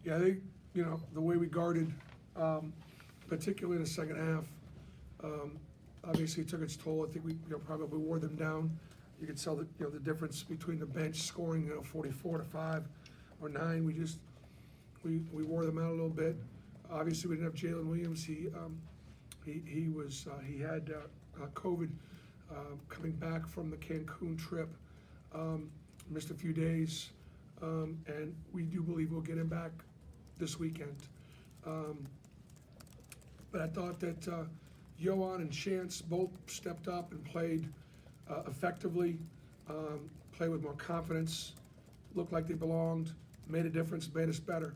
Yeah, I think, the way we guarded, particularly in the second half, obviously took its toll. I think we probably wore them down. You could tell that, the difference between the bench scoring, 44-5 or 9. We wore them out a little bit. Obviously, we didn't have Jalen Williams. He had COVID coming back from the Cancun trip, missed a few days, and we do believe we'll get him back this weekend. But I thought that Yohan and Chance both stepped up and played effectively, played with more confidence, looked like they belonged, made a difference, made us better.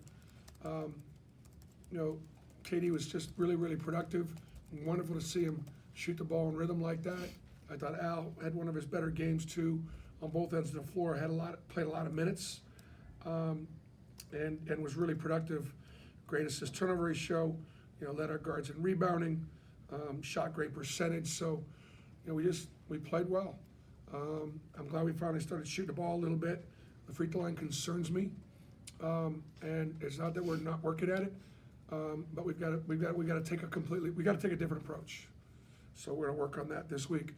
Katie was just really, really productive. Wonderful to see him shoot the ball in rhythm like that. I thought Al had one of his better games too, on both ends of the floor. Played a lot of minutes, and was really productive. Great assist turnover ratio. Led our guards in rebounding, shot great percentage. So, we played well. I'm glad we finally started shooting the ball a little bit. The free throw line concerns me, and it's not that we're not working at it, but we got to take a different approach. So we're going to work on that this week.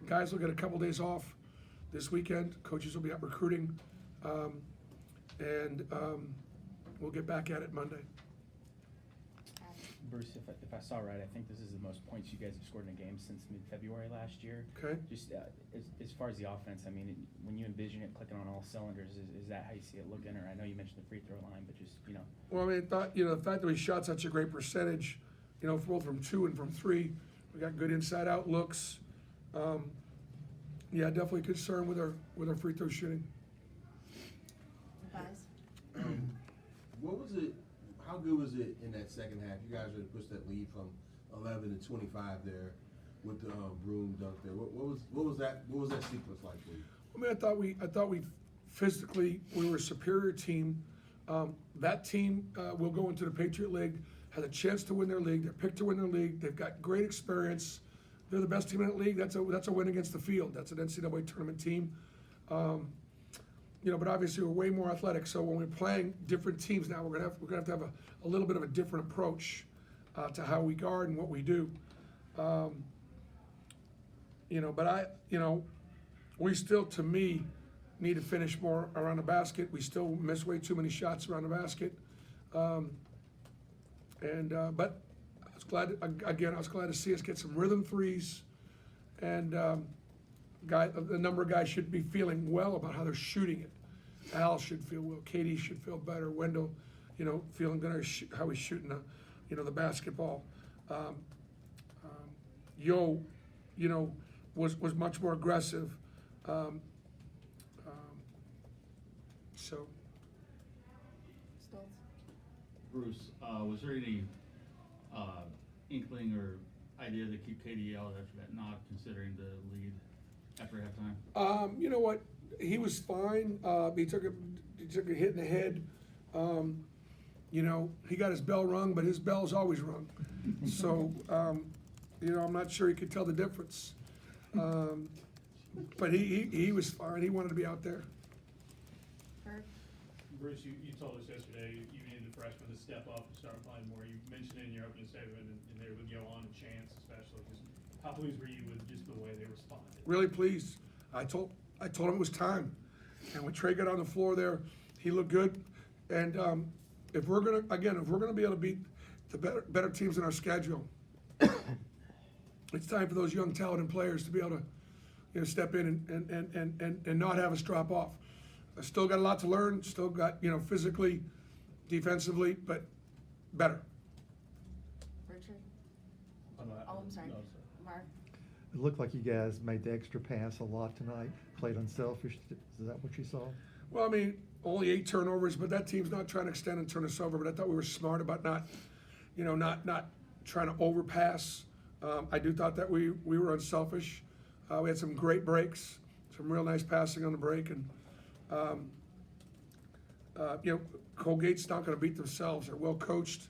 Guys will get a couple days off this weekend. Coaches will be out recruiting, and we'll get back at it Monday. Bruce, if I saw right, I think this is the most points you guys have scored in a game since mid-February last year. Okay. Just as far as the offense, I mean, when you envision it clicking on all cylinders, is that how you see it looking? Or I know you mentioned the free throw line, but just, Well, I mean, the fact that we shot such a great percentage, both from 2 and from 3, we got good inside-out looks. Yeah, definitely concerned with our free throw shooting. What was it? How good was it in that second half? You guys really pushed that lead from 11 to 25 there with the broom dunk there. What was that sequence like for you? I mean, I thought we physically we were a superior team. That team will go into the Patriot League, has a chance to win their league. They're picked to win their league. They've got great experience. They're the best team in that league. That's a win against the field. That's an NCAA tournament team. But obviously we're way more athletic. So when we're playing different teams now, we're gonna have to have a little bit of a different approach to how we guard and what we do. We still, to me, need to finish more around the basket. We still miss way too many shots around the basket. But I was glad to see us get some rhythm threes, and the number of guys should be feeling well about how they're shooting it. Al should feel well. Katie should feel better. Wendell, feeling good how he's shooting the basketball. Yo, was much more aggressive. So. Bruce, was there any inkling or idea to keep Katie out after that knock, considering the lead after halftime? You know what? He was fine. He took a hit in the head. He got his bell rung, but his bell's always rung. So, I'm not sure he could tell the difference. But he was fine. He wanted to be out there. Bruce, you told us yesterday you needed the freshmen to step up and start playing more. You mentioned it in your opening statement and there with Yohan and Chance especially. Just how pleased were you with just the way they responded? Really pleased. I told him it was time. And when Trey got on the floor there, he looked good. And if we're gonna be able to beat the better teams in our schedule, it's time for those young talented players to be able to step in and not have us drop off. I still got a lot to learn, still got, physically, defensively, but better. Richard? I'm sorry. No, Mark? It looked like you guys made the extra pass a lot tonight, played unselfish. Is that what you saw? Well, I mean, only 8 turnovers, but that team's not trying to extend and turn us over, but I thought we were smart about not trying to overpass. I do thought that we were unselfish. We had some great breaks, some real nice passing on the break, and Colgate's not going to beat themselves. They're well coached.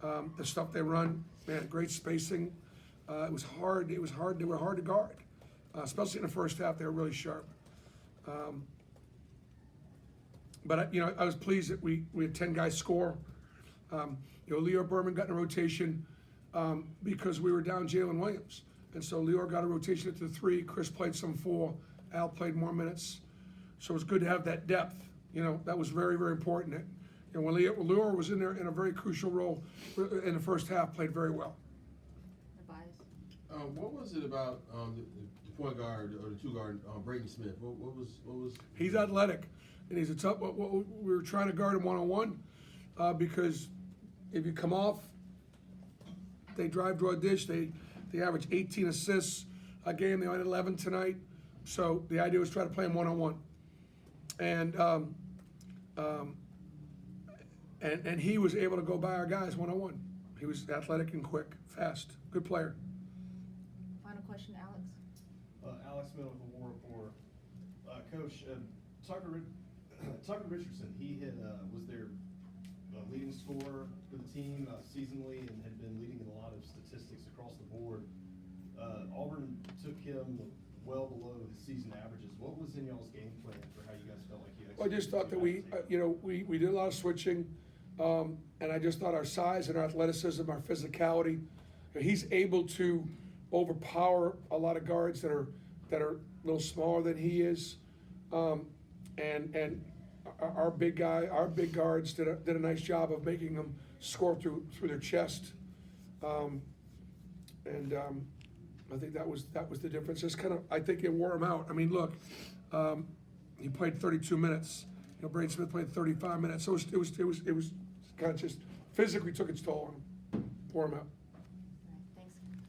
The stuff they run, man, great spacing. It was hard. They were hard to guard, especially in the first half. They were really sharp. But, you know, I was pleased that we had 10 guys score. You know, Leo Berman got in a rotation because we were down Jalen Williams. And so Leo got a rotation at the 3, Chris played some 4, Al played more minutes. So it was good to have that depth. You know, that was very, very important. And when Leo was in there in a very crucial role in the first half, played very well. Advise. What was it about the point guard or the 2 guard, Brayden Smith? What was? He's athletic, and he's a tough. We were trying to guard him one-on-one because if you come off, they drive, draw, dish. They average 18 assists a game. They only had 11 tonight. So the idea was try to play him one-on-one, and he was able to go by our guys one-on-one. He was athletic and quick, fast, good player. Final question, Alex. Alex Miller with the War Report. Coach, Tucker Richardson, he was their leading scorer for the team seasonally and had been leading in a lot of statistics across the board. Auburn took him well below the season averages. What was in y'all's game plan for how you guys felt like you Well, I just thought that we did a lot of switching, and I just thought our size and our athleticism, our physicality, he's able to overpower a lot of guards that are a little smaller than he is, and our big guards did a nice job of making them score through their chest, I think that was the difference. It's kind of, I think it wore him out. I mean, look, he played 32 minutes. You know, Brayden Smith played 35 minutes. So it was kind of just physically took its toll on him, wore him out.